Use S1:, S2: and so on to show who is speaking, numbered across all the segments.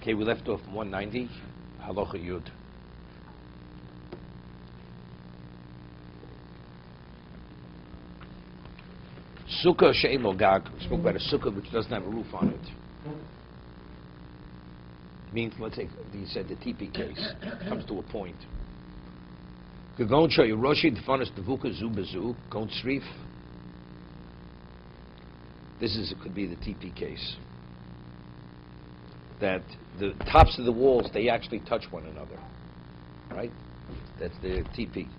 S1: Okay, we left off 190, Halacha Yud. Sukkah she'ein lo gag. We spoke about a sukkah which doesn't have a roof on it. Means, let's say, you said the teepee case comes to a point. Gegon show you Roshi defanis devuka zu bezu gon srif. This is, it could be the teepee case. That the tops of the walls, they actually touch one another. Right? That's the teepee.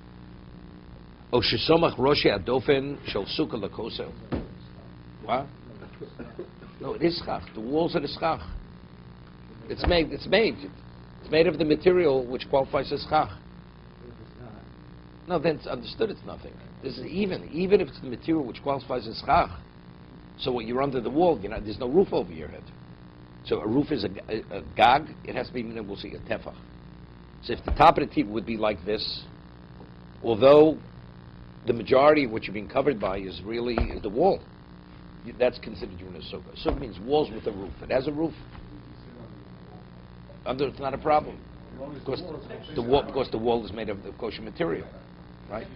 S1: O shesomach Roshi adofen shel sukkah lakosa. What? No, it is schach. The walls are the schach. It's made of the material which qualifies as schach. No, then it's understood it's nothing. This is even if it's the material which qualifies as schach. So what you're under the wall, there's no roof over your head. So a roof is a gag. It has to be, we'll see, a tefach. So if the top of the teeth would be like this, although the majority of what you're being covered by is the wall, that's considered you're in a sukkah. A sukkah means walls with a roof. It has a roof. It's not a problem. Because the wall is made of the kosher material. Right?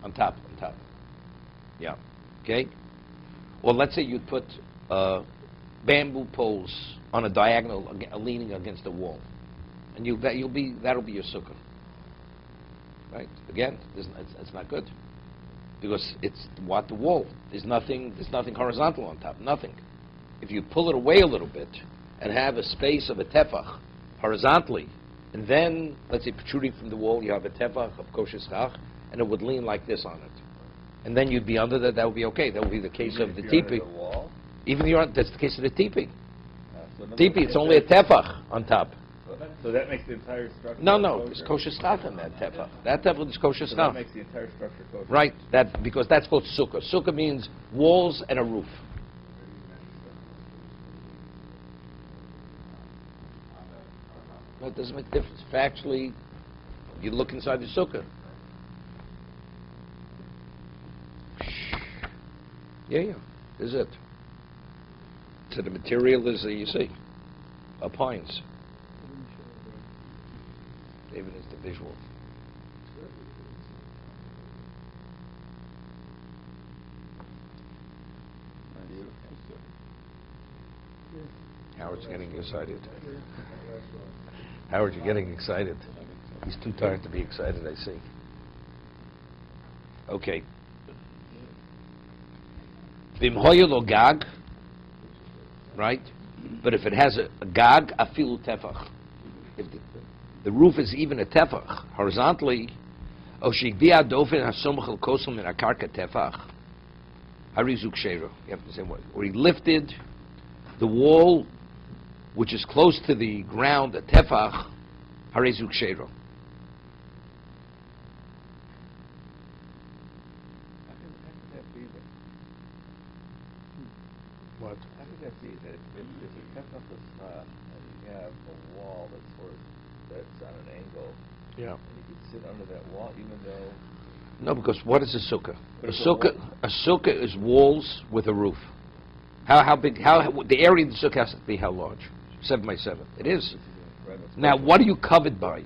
S1: On top. Yeah. Okay? Or let's say you put bamboo poles on a diagonal leaning against the wall. And that'll be your sukkah. Right? Again, it's not good. Because it's the wall. There's nothing horizontal on top. Nothing. If you pull it away a little bit and have a space of a tefach horizontally, and then, let's say, protruding from the wall, you have a tefach of kosher schach, and it would lean like this on it. And then you'd be under that would be okay. That would be the case of the teepee. That's the case of the teepee. Teepee, it's only a tefach on top.
S2: So that makes the entire structure
S1: No, there's kosher schach in that tefach. That tefach is kosher schach.
S2: That makes the entire structure kosher.
S1: Right, because that's called sukkah. Sukkah means walls and a roof. No, it doesn't make a difference. Factually, you look inside the sukkah. Yeah, is it. So the material is, you see, pines. David is the visual. Howard's getting excited. Howard, you're getting excited. He's too tired to be excited, I see. Okay. Vimhoyel or gag, right? But if it has a gag, afilu tefach. If the roof is even a tefach, horizontally, o shigvia dofen hasomach el kosel min akarka tefach, harizuk sheiro. You have to say what? Or he lifted the wall which is close to the ground, a tefach, harizuk sheiro. What?
S2: How could that be that if a tefach is schach and you have a wall that's on an angle,
S1: Yeah.
S2: and you could sit under that wall even though...
S1: No, because what is a sukkah? A sukkah is walls with a roof. How big? The area of the sukkah has to be how large? 7 by 7. It is. Now, what are you covered by?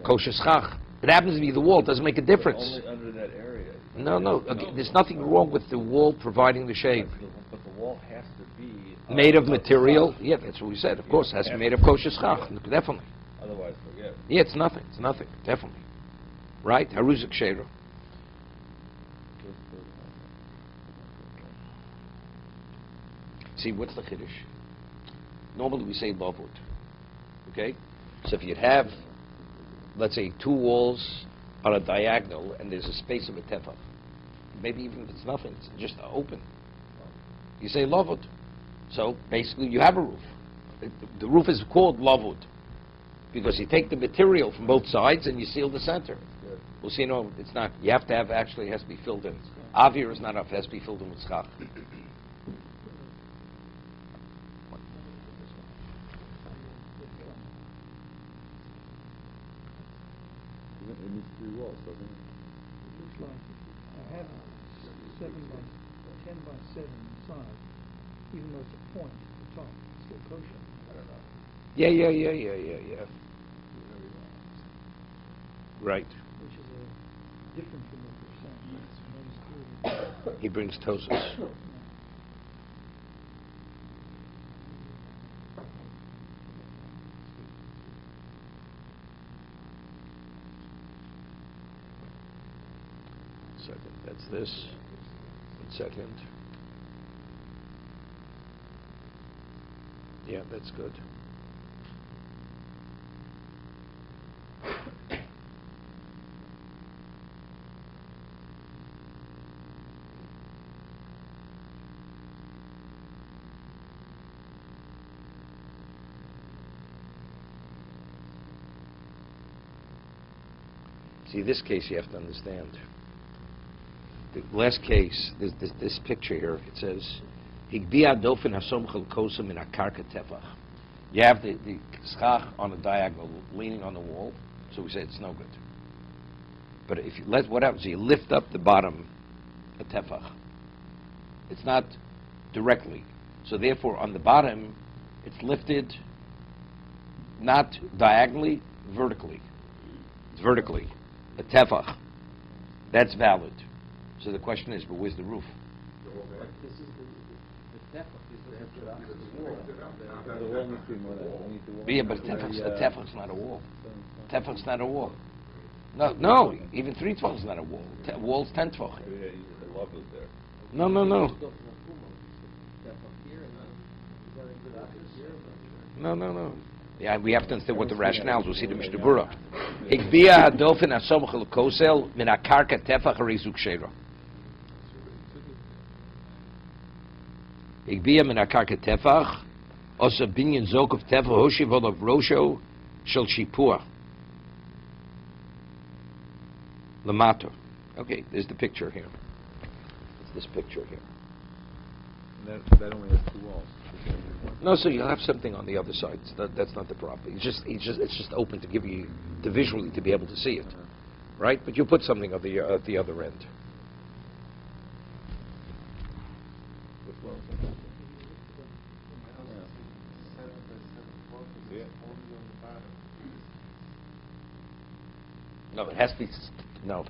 S1: Kosher schach. It happens to be the wall. It doesn't make a difference.
S2: Only under that area.
S1: No. There's nothing wrong with the wall providing the shade.
S2: But the wall has to be...
S1: Made of material. Yeah, that's what we said. Of course, it has to be made of kosher schach. Definitely.
S2: Otherwise, forget.
S1: Yeah, it's nothing. Definitely. Right? Haruzik sheder. See, what's the chiddush? Normally we say lavud. Okay? So if you'd have, let's say, 2 walls on a diagonal and there's a space of a tefach, maybe even if it's nothing, it's just open, you say lavud. So basically you have a roof. The roof is called lavud because you take the material from both sides and you seal the center. We'll see, no, it's not. You have to have, actually, it has to be filled in. Avir is not enough, it has to be filled in with schach.
S2: It needs 3 walls, doesn't it?
S3: It looks like I have 10 by 7 inside. even though it's a point at the top, it's still kosher.
S2: I don't know.
S1: Yeah. Right.
S3: Which is different from what you're saying. One is clearly
S1: He brings Tosos. Second, that's this. And second. Yeah, that's good. See, this case you have to understand. The last case, this picture here, it says, "Higbiya dofen hasom chalkosim in akarka tefach." You have the schach on a diagonal leaning on the wall, so we say it's no good. But if you what happens? You lift up the bottom a tefach. It's not directly, so therefore on the bottom, it's lifted not diagonally, vertically. It's vertically. A tefach. That's valid. So the question is, but where's the roof?
S4: This is the tefach is the wall.
S2: The wall needs to be more than the wall.
S1: Yeah, but a tefach's not a wall. Tefach's not a wall. No, even 3 tefach is not a wall. Wall's 10 tefach.
S2: Yeah, the love is there.
S1: No. Yeah, we have to understand what the rationale is. We'll see the Mishna Berura. Higbiya hadofin asomach l'kosel min akarka tefach harizuk sheira. Higbiya min akarka tefach osa binyan zok of tefach hoshiv olav rosho shel shipua. Lamato. Okay, there's the picture here. It's this picture here.
S2: And that only has 2 walls.
S1: No, so you'll have something on the other side. That's not the problem. It's just open to give you visually to be able to see it, right? But you put something at the other end.
S2: Which wall is that? Yeah.
S1: No, it has to be. No.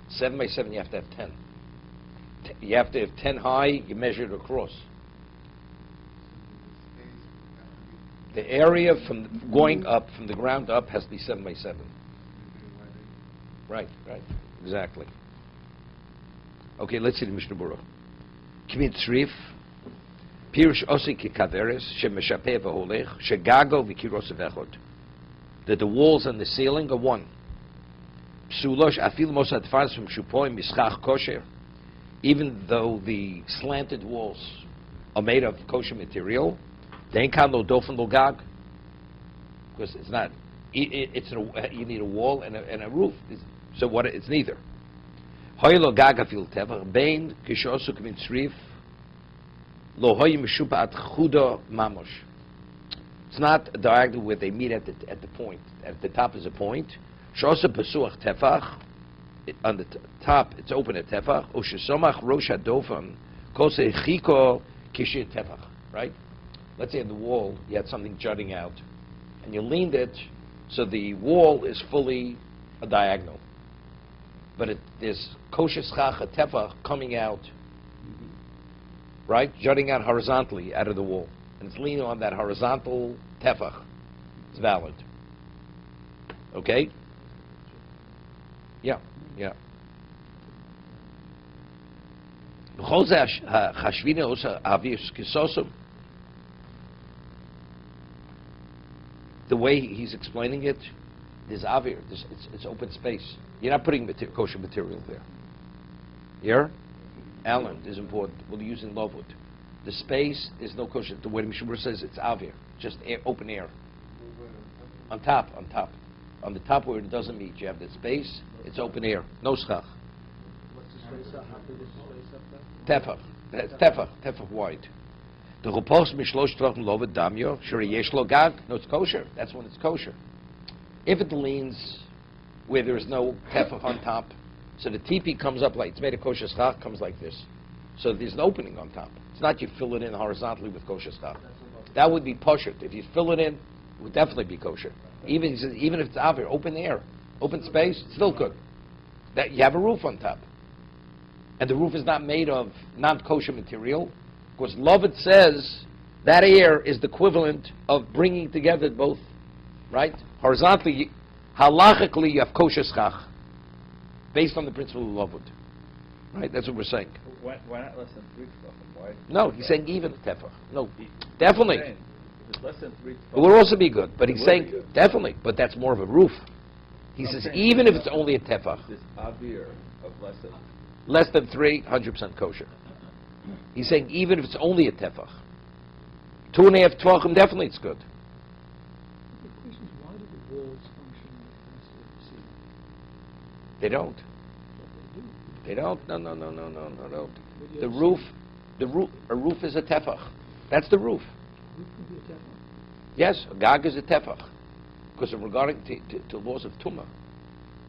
S1: 7 by 7. You have to have 10. You have to have 10 high. You measure it across. The area from going up, from the ground up, has to be 7 by 7. Right, exactly. Okay, let's see the Mishna Berura. K'mit tzrif, pirush osi kikaveres, shemeshapeh v'holech, shegago v'kiros v'echod. That the walls and the ceiling are one. Psulosh afil mosad faras from shupoim mischach kosher. Even though the slanted walls are made of kosher material, they ain't kan lo dofen lo gag, because it's not. You need a wall and a roof. So what? It's neither. Hoy lo gag afil tevach bein kishosuk min tzrif lo hoy mishupa at chuda mamosh. It's not a diagonal where they meet at the point. At the top is a point. Shosa pesuach tefach. On the top, it's open at tefach. Ushesomach rosh hadofan kose chiko kishir tefach. Right. Let's say in the wall you had something jutting out, and you leaned it so the wall is fully a diagonal. But there's kosher schach tefach coming out, right, jutting out horizontally out of the wall, and it's leaning on that horizontal tefach. It's valid. Okay? Yeah. The way he's explaining it, there's avir, it's open space. You're not putting kosher material there. Here, Alan is important. We're using lovewood. The space is no kosher. The way the Mishna Berura says it's avir, just air, open air. On top. On the top where it doesn't meet, you have the space. It's open air, no schach.
S4: What's the space up? How big is the space up there?
S1: Tefach wide. The Chopos mishlosh tvachim lovet damyo shuri yesh lo gag. No, it's kosher. That's when it's kosher. If it leans where there is no tefach on top, so the teepee comes up like it's made of kosher schach, comes like this. So there's an opening on top. It's not you fill it in horizontally with kosher schach. That would be pashut. If you fill it in, it would definitely be kosher. Even if it's out here, open air, open space, still good. That you have a roof on top, and the roof is not made of non-kosher material, because Lovett says that air is the equivalent of bringing together both, right? Horizontally, halachically, you have kosher schach, based on the principle of Lovett, right? That's what we're saying.
S2: Why not less than 3 tefachim? Why?
S1: No, he's saying even tefach. No, definitely.
S2: If it's less than 3
S1: It
S2: tefachim,
S1: would also be good, but he's
S2: It would
S1: saying
S2: be good.
S1: definitely, but that's more of a roof. He
S2: I'm
S1: says
S2: saying
S1: even if it's only a tefach,
S2: this avir of
S1: less than 3, 100% kosher. He's saying even if it's only a tefach, 2.5 tefachim, definitely it's good.
S3: The question is, why do the walls function like the ceiling?
S1: They don't.
S3: But they do.
S1: They don't. No, no, no, no, no, no, no.
S3: But you
S1: The
S3: have
S1: roof, a roof is a tefach. That's the roof.
S3: Roof can be a teflon.
S1: Yes, a gag is a tefach. Because regarding to laws of tumah,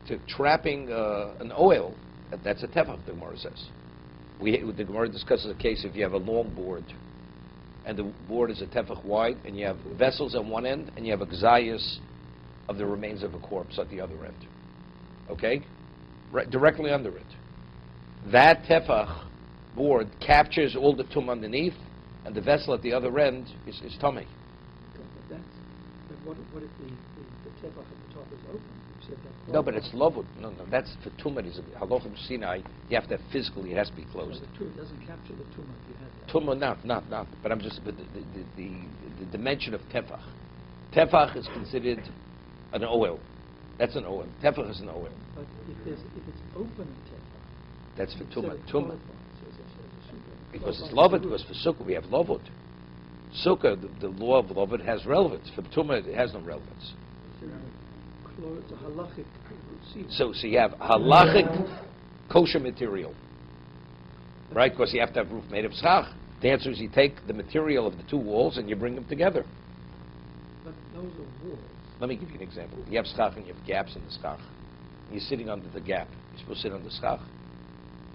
S1: to trapping an oil, that's a tefach, the Gemara says. The Gemara discusses a case if you have a long board, and the board is a tefach wide, and you have vessels on one end, and you have a gzayas of the remains of a corpse at the other end. Okay? Right, directly under it. That tefach board captures all the tumah underneath, and the vessel at the other end is tummy.
S3: But what if the tefach at the top is open? You said that
S1: No, but it's lovud. No, that's for tumah. Is halachim Sinai. You have to have physically. It has to be closed.
S3: It doesn't capture the tumah if you have that.
S1: Tumah, not. But I'm just. But the dimension of tefach. Tefach is considered an oil. That's an oil. Tefach is an oil.
S3: But if it's open tefach,
S1: That's for
S3: instead
S1: tumah.
S3: of
S1: Tumah.
S3: qualified, so it's a sukkah.
S1: Because it's
S3: Qualified
S1: lovud.
S3: is
S1: Because for sukkah we have lovud. Sukkah, the law of lovud has relevance. For tumah it has no relevance.
S3: It's a halachic receiver.
S1: So you have halachic kosher material, right? Because you have to have roof made of schach. The answer is you take the material of the two walls and you bring them together.
S3: But those are walls.
S1: Let me give you an example. You have schach and you have gaps in the schach. You're sitting under the gap. You're supposed to sit on the schach.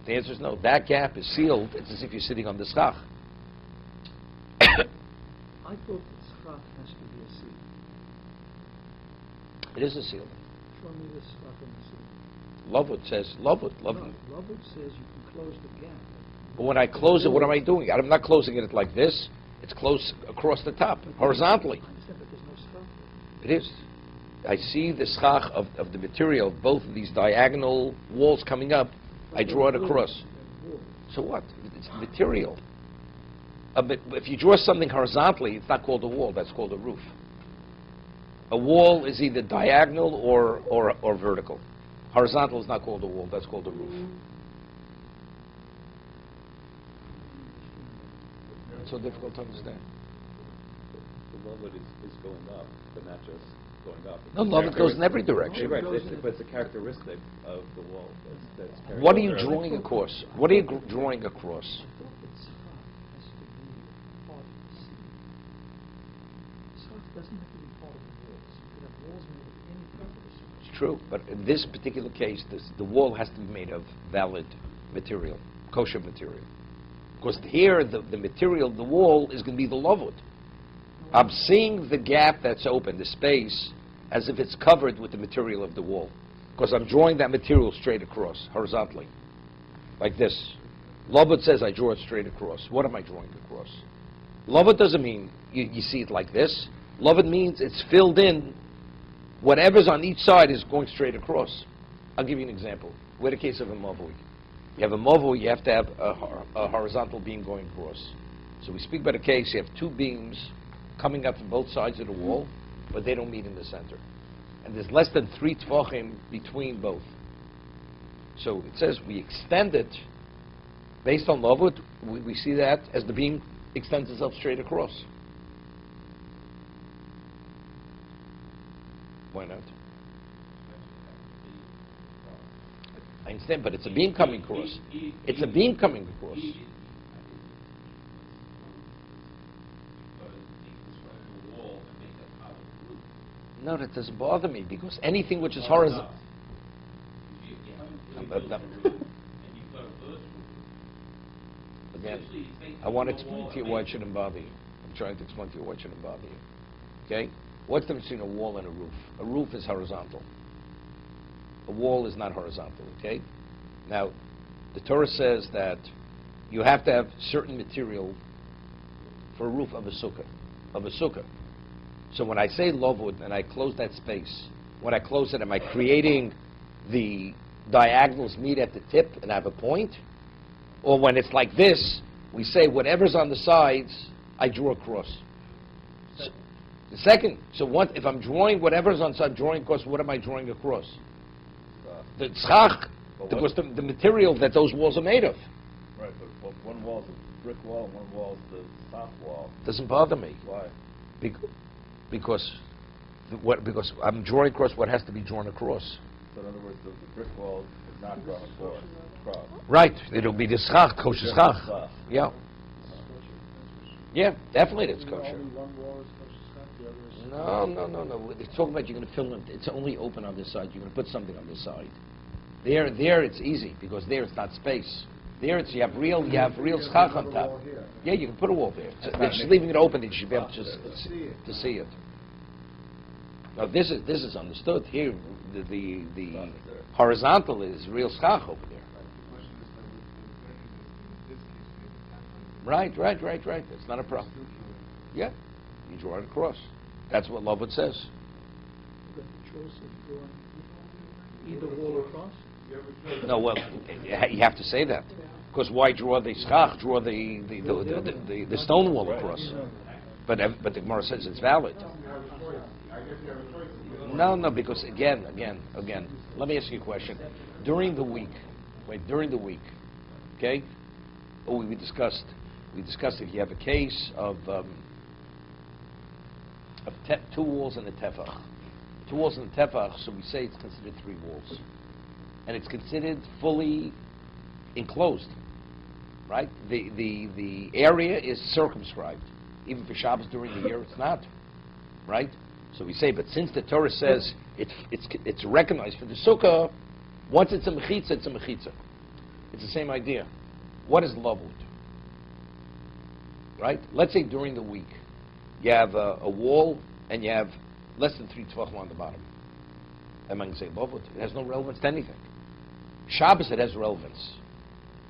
S1: The answer is no. That gap is sealed. It's as if you're sitting on the schach.
S3: I thought that schach has to be a seal.
S1: It is a seal.
S3: Show me the schach in the seal.
S1: Lovud says, lovud.
S3: No, Lovud says you can close the gap.
S1: But when I close it, what am I doing? I'm not closing it like this. It's close across the top, horizontally.
S3: I understand, but there's no schach.
S1: It is. I see the schach of the material, both of these diagonal walls coming up. I draw it across. So what? It's material. But if you draw something horizontally, it's not called a wall. That's called a roof. A wall is either diagonal or vertical. Horizontal is not called a wall. That's called a roof. It's so difficult to understand.
S2: the lovud is going up, but not just going up.
S1: No, love it goes in every direction.
S2: Right, but it's a characteristic of the wall. That's
S1: What are you drawing across? What are you drawing across?
S3: I thought that schach has to be part of the seal. Schach doesn't have to be part of the walls. You could have walls made of any part of the seal.
S1: It's true, but in this particular case, the wall has to be made of valid material, kosher material. Because here, the material, the wall, is going to be the lovud. I'm seeing the gap that's open, the space, as if it's covered with the material of the wall. Because I'm drawing that material straight across, horizontally. Like this. Lovud says I draw it straight across. What am I drawing across? Lovud doesn't mean you see it like this. Lovud means it's filled in. Whatever's on each side is going straight across. I'll give you an example. We're the case of a mavui. You have a mavui, you have to have a horizontal beam going across. So we speak about a case, you have two beams coming up from both sides of the wall, but they don't meet in the center. And there's less than 3 tefachim between both. So it says we extend it based on lavud. We see that as the beam extends itself straight across. Why not? I understand, but it's a beam coming across. It's a beam coming across. No, that doesn't bother me, because anything which is horizontal... I want to explain to you why it shouldn't bother you. I'm trying to explain to you why it shouldn't bother you. Okay? What's the difference between a wall and a roof? A roof is horizontal. A wall is not horizontal, okay? Now, the Torah says that you have to have certain material for a roof of a sukkah. So when I say lavud and I close that space, when I close it, am I creating the diagonals meet at the tip and have a point? Or when it's like this, we say whatever's on the sides, I draw across. The second, so what if I'm drawing whatever's on side, drawing across, what am I drawing across? The tzchach, because the material that those walls are made of.
S2: Right, but one wall's a brick wall and one wall's the soft wall.
S1: Doesn't bother me.
S2: Why?
S1: Because I'm drawing across what has to be drawn across.
S2: So in other words, the brick wall is not drawn across.
S1: Right, it'll be the tzchach, kosher tzchach. Yeah. Yeah, definitely that's kosher.
S3: Only one wall is kosher schach, the other is...
S1: No. It's talking about you're going to fill in. It's only open on this side. You're going to put something on this side. There it's easy because there it's not space. There it's you have real schach on top. Yeah, you can put a wall there. So they're just leaving it open. You should be able to see it. Now this is understood here. The horizontal is real schach over there. Right. That's not a problem. Yeah, you draw it across. That's what Lovud says.
S3: The choice of drawing either wall across?
S1: No, well, you have to say that. Because why draw the schach, draw the stone wall across? But the Gemara says it's valid. No, because again, let me ask you a question. During the week, okay? We discussed if you have a case of two walls and a tefach. Two walls and a tefach, so we say it's considered three walls. And it's considered fully enclosed, right? The area is circumscribed. Even for Shabbos during the year, it's not, right? So we say, but since the Torah says it's recognized for the sukkah, once it's a mechitza, it's a mechitza. It's the same idea. What is lavud? Right? Let's say during the week, you have a wall and you have less than 3 tvachim on the bottom. Am I going to say lavud? It has no relevance to anything. Shabbos, it has relevance,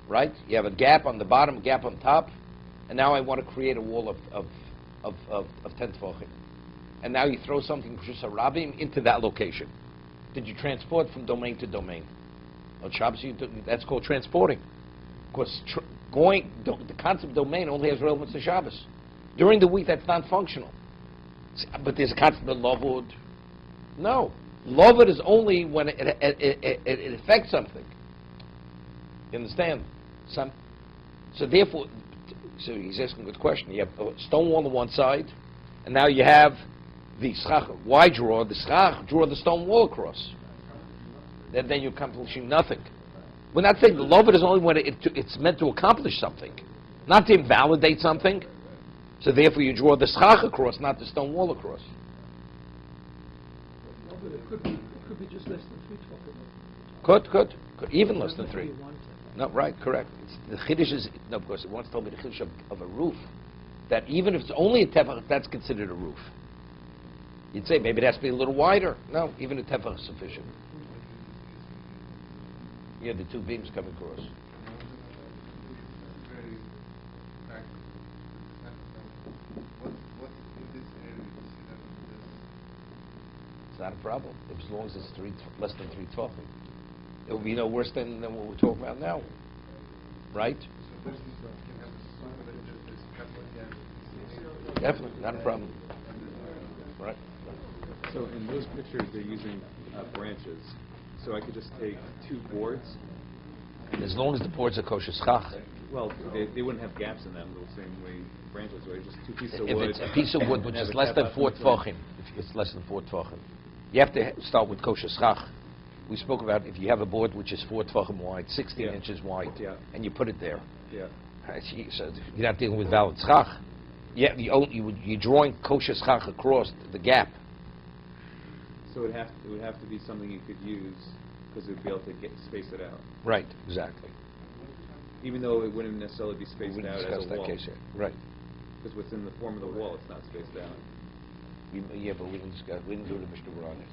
S1: right? You have a gap on the bottom, a gap on top, and now I want to create a wall of 10 tvachim. And now you throw something Joseph Rabbi into that location. Did you transport from domain to domain? On Shabbos, that's called transporting. Because the concept of domain only has relevance to Shabbos. During the week, that's not functional. But there's a concept of lavud. No. Lavud is only when it affects something. You understand? So therefore, so he's asking a good question. You have a stone wall on one side, and now you have the schach. Why draw the schach? Draw the stone wall across. Then you're accomplishing nothing. We're not saying the lavud is only when it's meant to accomplish something, not to invalidate something. So therefore you draw the schach across, not the stone wall across.
S3: But it could be just less than 3 tvachim.
S1: Could. Even less than 3. No, right, correct. The chiddush is, no, because it once told me the chiddush of a roof, that even if it's only a tefach, that's considered a roof. You'd say maybe it has to be a little wider. No, even a tefach is sufficient. Yeah, the two beams come across. It's not a problem, as long as it's less than 3 tvachim. It will be no worse than what we're talking about now, right? Definitely, not a problem. Right.
S5: So in those pictures, they're using branches. So I could just take 2 boards.
S1: As long as the boards are kosher schach.
S5: Well, they wouldn't have gaps in them the same way branches would. Just 2 pieces of wood.
S1: If it's a piece of wood which is less than 4 tvachim, if it's less than 4 tvachim, you have to start with kosher schach. We spoke about if you have a board which is 4 tvachim wide, 16 inches wide, and you put it there.
S5: Yeah.
S1: So you're not dealing with valid schach. Yeah, you're drawing kosher schach across the gap.
S5: So it would have to be something you could use because it would be able to space it out.
S1: Right, exactly.
S5: even though it wouldn't necessarily be
S1: We
S5: spaced
S1: wouldn't
S5: out
S1: discuss
S5: as a
S1: that
S5: wall.
S1: case here. Right.
S5: Because within the form of the wall, it's not spaced out.
S1: Yeah, but we didn't discuss. We didn't do the Mishna Berura on it.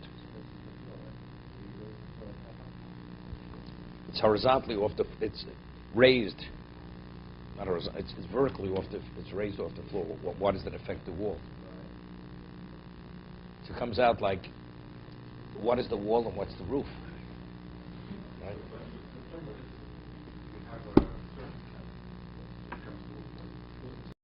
S1: It's horizontally off the. It's raised. Not horizontal. It's vertically off the. It's raised off the floor. Why does that affect the wall? So it comes out like, what is the wall and what's the roof?